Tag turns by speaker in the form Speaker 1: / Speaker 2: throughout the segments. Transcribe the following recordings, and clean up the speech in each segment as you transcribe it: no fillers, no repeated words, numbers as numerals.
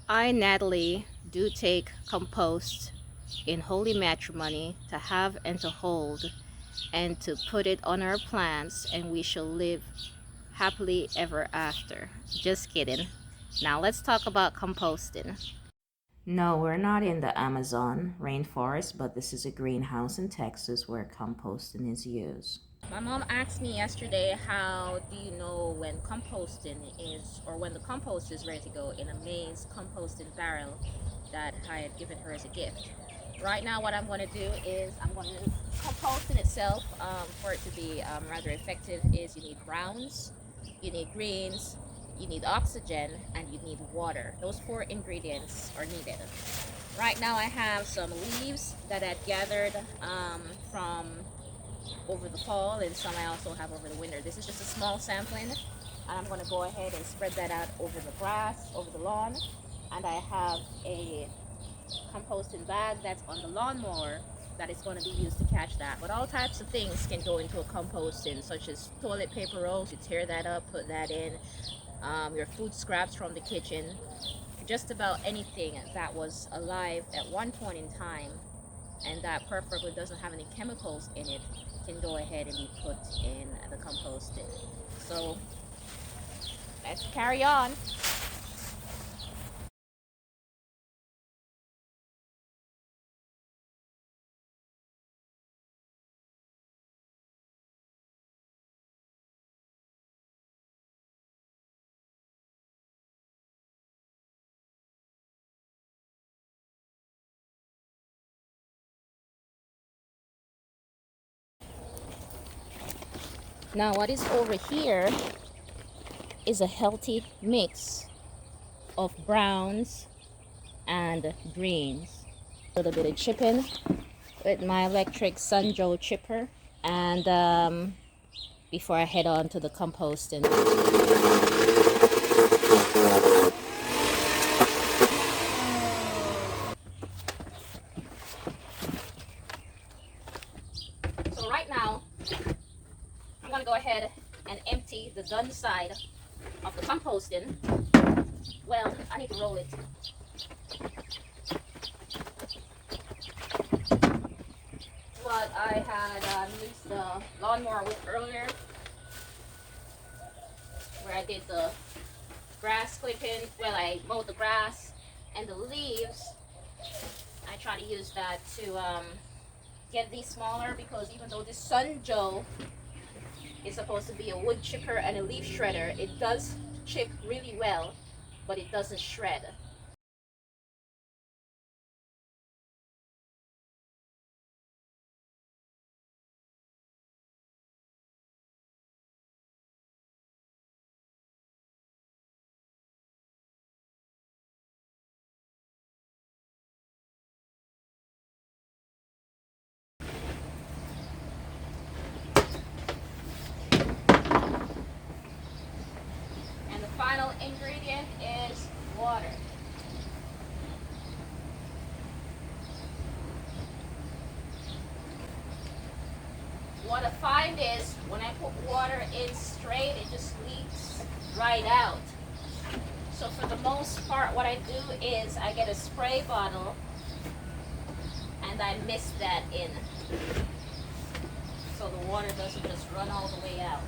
Speaker 1: I, Natalie, do take compost in holy matrimony to have and to hold and to put it on our plants, and we shall live happily ever after. Just kidding. Now let's talk about composting. No, we're not in the Amazon rainforest, but this is a greenhouse in Texas where composting is used. My mom asked me yesterday, how do you know when composting is, or when the compost is ready to go in a maize composting barrel that I had given her as a gift. Right now what I'm going to do is I'm going to compost in itself. For it to be rather effective is you need browns, you need greens, you need oxygen, and you need water. Those four ingredients are needed. Right now I have some leaves that I've gathered from over the fall, and some I also have over the winter. This is just a small sampling, and I'm going to go ahead and spread that out over the grass, over the lawn. And I have a composting bag that's on the lawnmower that is going to be used to catch that. But all types of things can go into a composting, such as toilet paper rolls. You tear that up, put that in. Your food scraps from the kitchen, just about anything that was alive at one point in time and that preferably doesn't have any chemicals in it can go ahead and be put in the composting. So let's carry on. Now what is over here is a healthy mix of browns and greens. A little bit of chipping with my electric Sunjo chipper, and before I head on to the composting. So right now I'm gonna go ahead and empty the done side of the composting. Well, I need to roll it. What I had used the lawnmower with earlier, where I did the grass clipping. Well, I mowed the grass and the leaves. I try to use that to get these smaller, because even though this Sunjo is supposed to be a wood chipper and a leaf shredder, it does chip really well, but it doesn't shred. And the final ingredient is water. What I find is when I put water in straight, it just leaks right out. So for the most part, what I do is I get a spray bottle and I mist that in, so the water doesn't just run all the way out.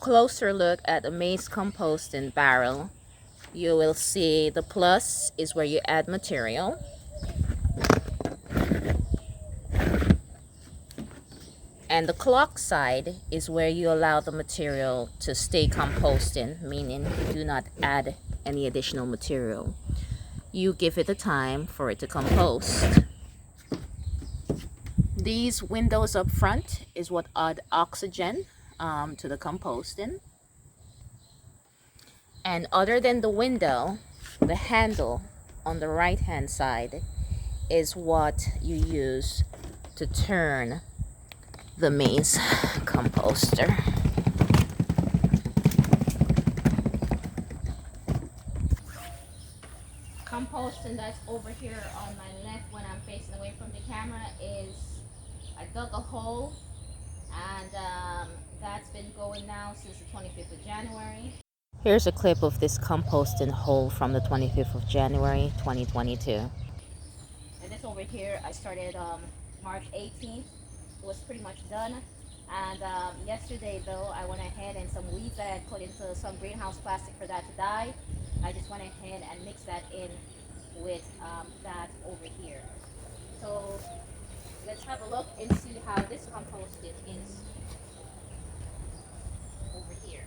Speaker 1: Closer look at the maize composting barrel. You will see the plus is where you add material, and the clock side is where you allow the material to stay composting, meaning you do not add any additional material. You give it the time for it to compost. These windows up front is what add oxygen to the composting. And other than the window, the handle on the right hand side is what you use to turn the maize composter. Composting that's over here on my left when I'm facing away from the camera is, I dug a hole, and That's been going now since the 25th of January. Here's a clip of this composting hole from the 25th of January 2022. And this over here, I started March 18th. It was pretty much done. And yesterday though, I went ahead and some weeds that I put into some greenhouse plastic for that to die, I just went ahead and mixed that in with that over here. So let's have a look and see how this composting is over here.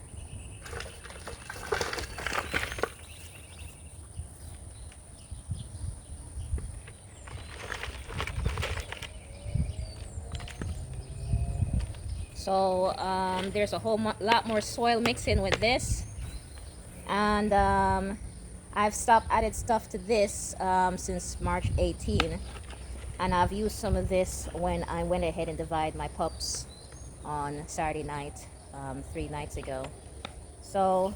Speaker 1: So there's a whole lot more soil mixing with this, and I've stopped added stuff to this since March 18, and I've used some of this when I went ahead and divided my pups on Saturday night 3 nights ago. So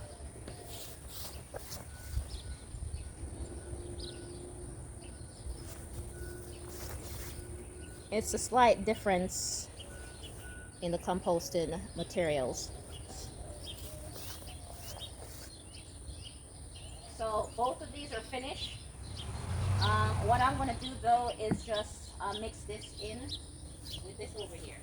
Speaker 1: it's a slight difference in the composting materials. So both of these are finished. What I'm going to do though is just mix this in with this over here.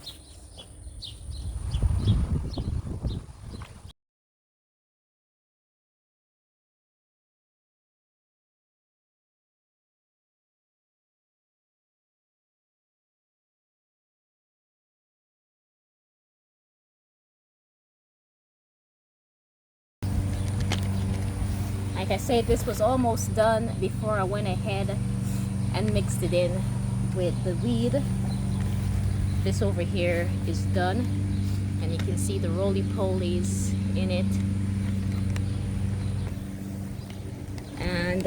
Speaker 1: Like I said, this was almost done before I went ahead and mixed it in with the weed. This over here is done, and you can see the roly-polies in it. And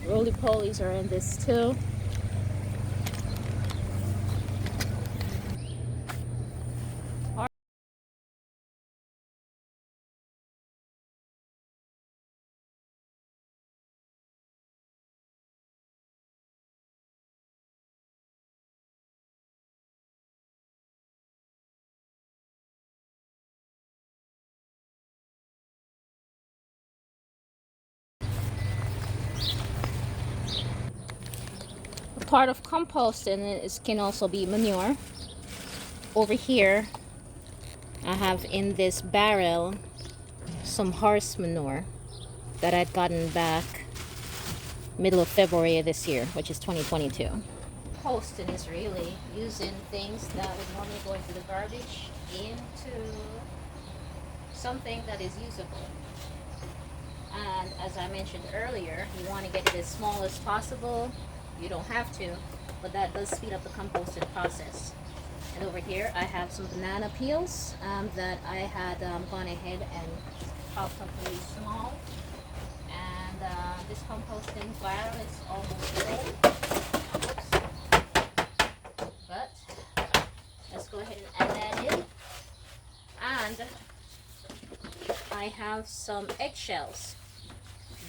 Speaker 1: roly-polies are in this too. Part of composting is can also be manure. Over here I have in this barrel some horse manure that I'd gotten back middle of February of this year, which is 2022. Composting is really using things that would normally go into the garbage into something that is usable. And as I mentioned earlier, you want to get it as small as possible. You don't have to, but that does speed up the composting process. And over here I have some banana peels that I had gone ahead and chopped up really small. And this composting barrel is almost full. Oops. But let's go ahead and add that in. And I have some eggshells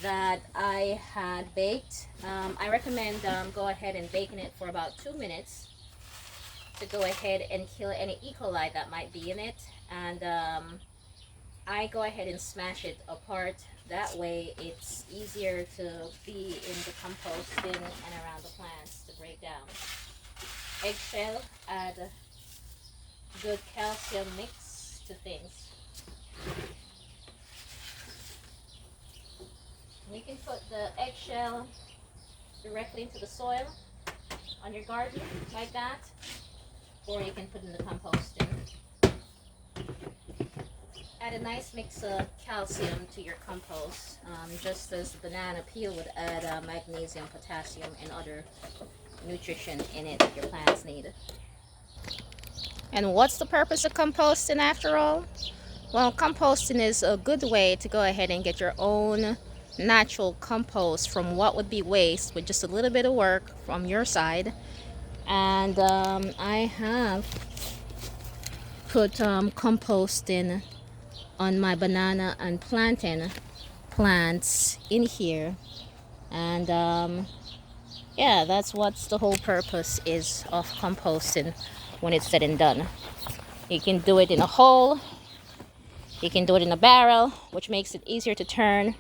Speaker 1: that I had baked. I recommend go ahead and baking it for about 2 minutes to go ahead and kill any E. coli that might be in it. And I go ahead and smash it apart. That way it's easier to be in the composting and around the plants to break down. Eggshell add a good calcium mix to things. You can put the eggshell directly into the soil on your garden like that, or you can put in the composting. Add a nice mix of calcium to your compost, just as the banana peel would add magnesium, potassium, and other nutrition in it that your plants need. And what's the purpose of composting after all? Well, composting is a good way to go ahead and get your own natural compost from what would be waste with just a little bit of work from your side. And I have put composting on my banana and plantain plants in here, and yeah, that's what's the whole purpose is of composting when it's said and done. You can do it in a hole, You can do it in a barrel, which makes it easier to turn,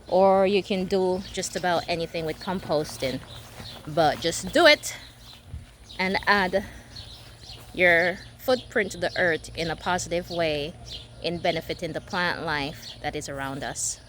Speaker 1: or you can do just about anything with composting. But just do it and add your footprint to the earth in a positive way in benefiting the plant life that is around us.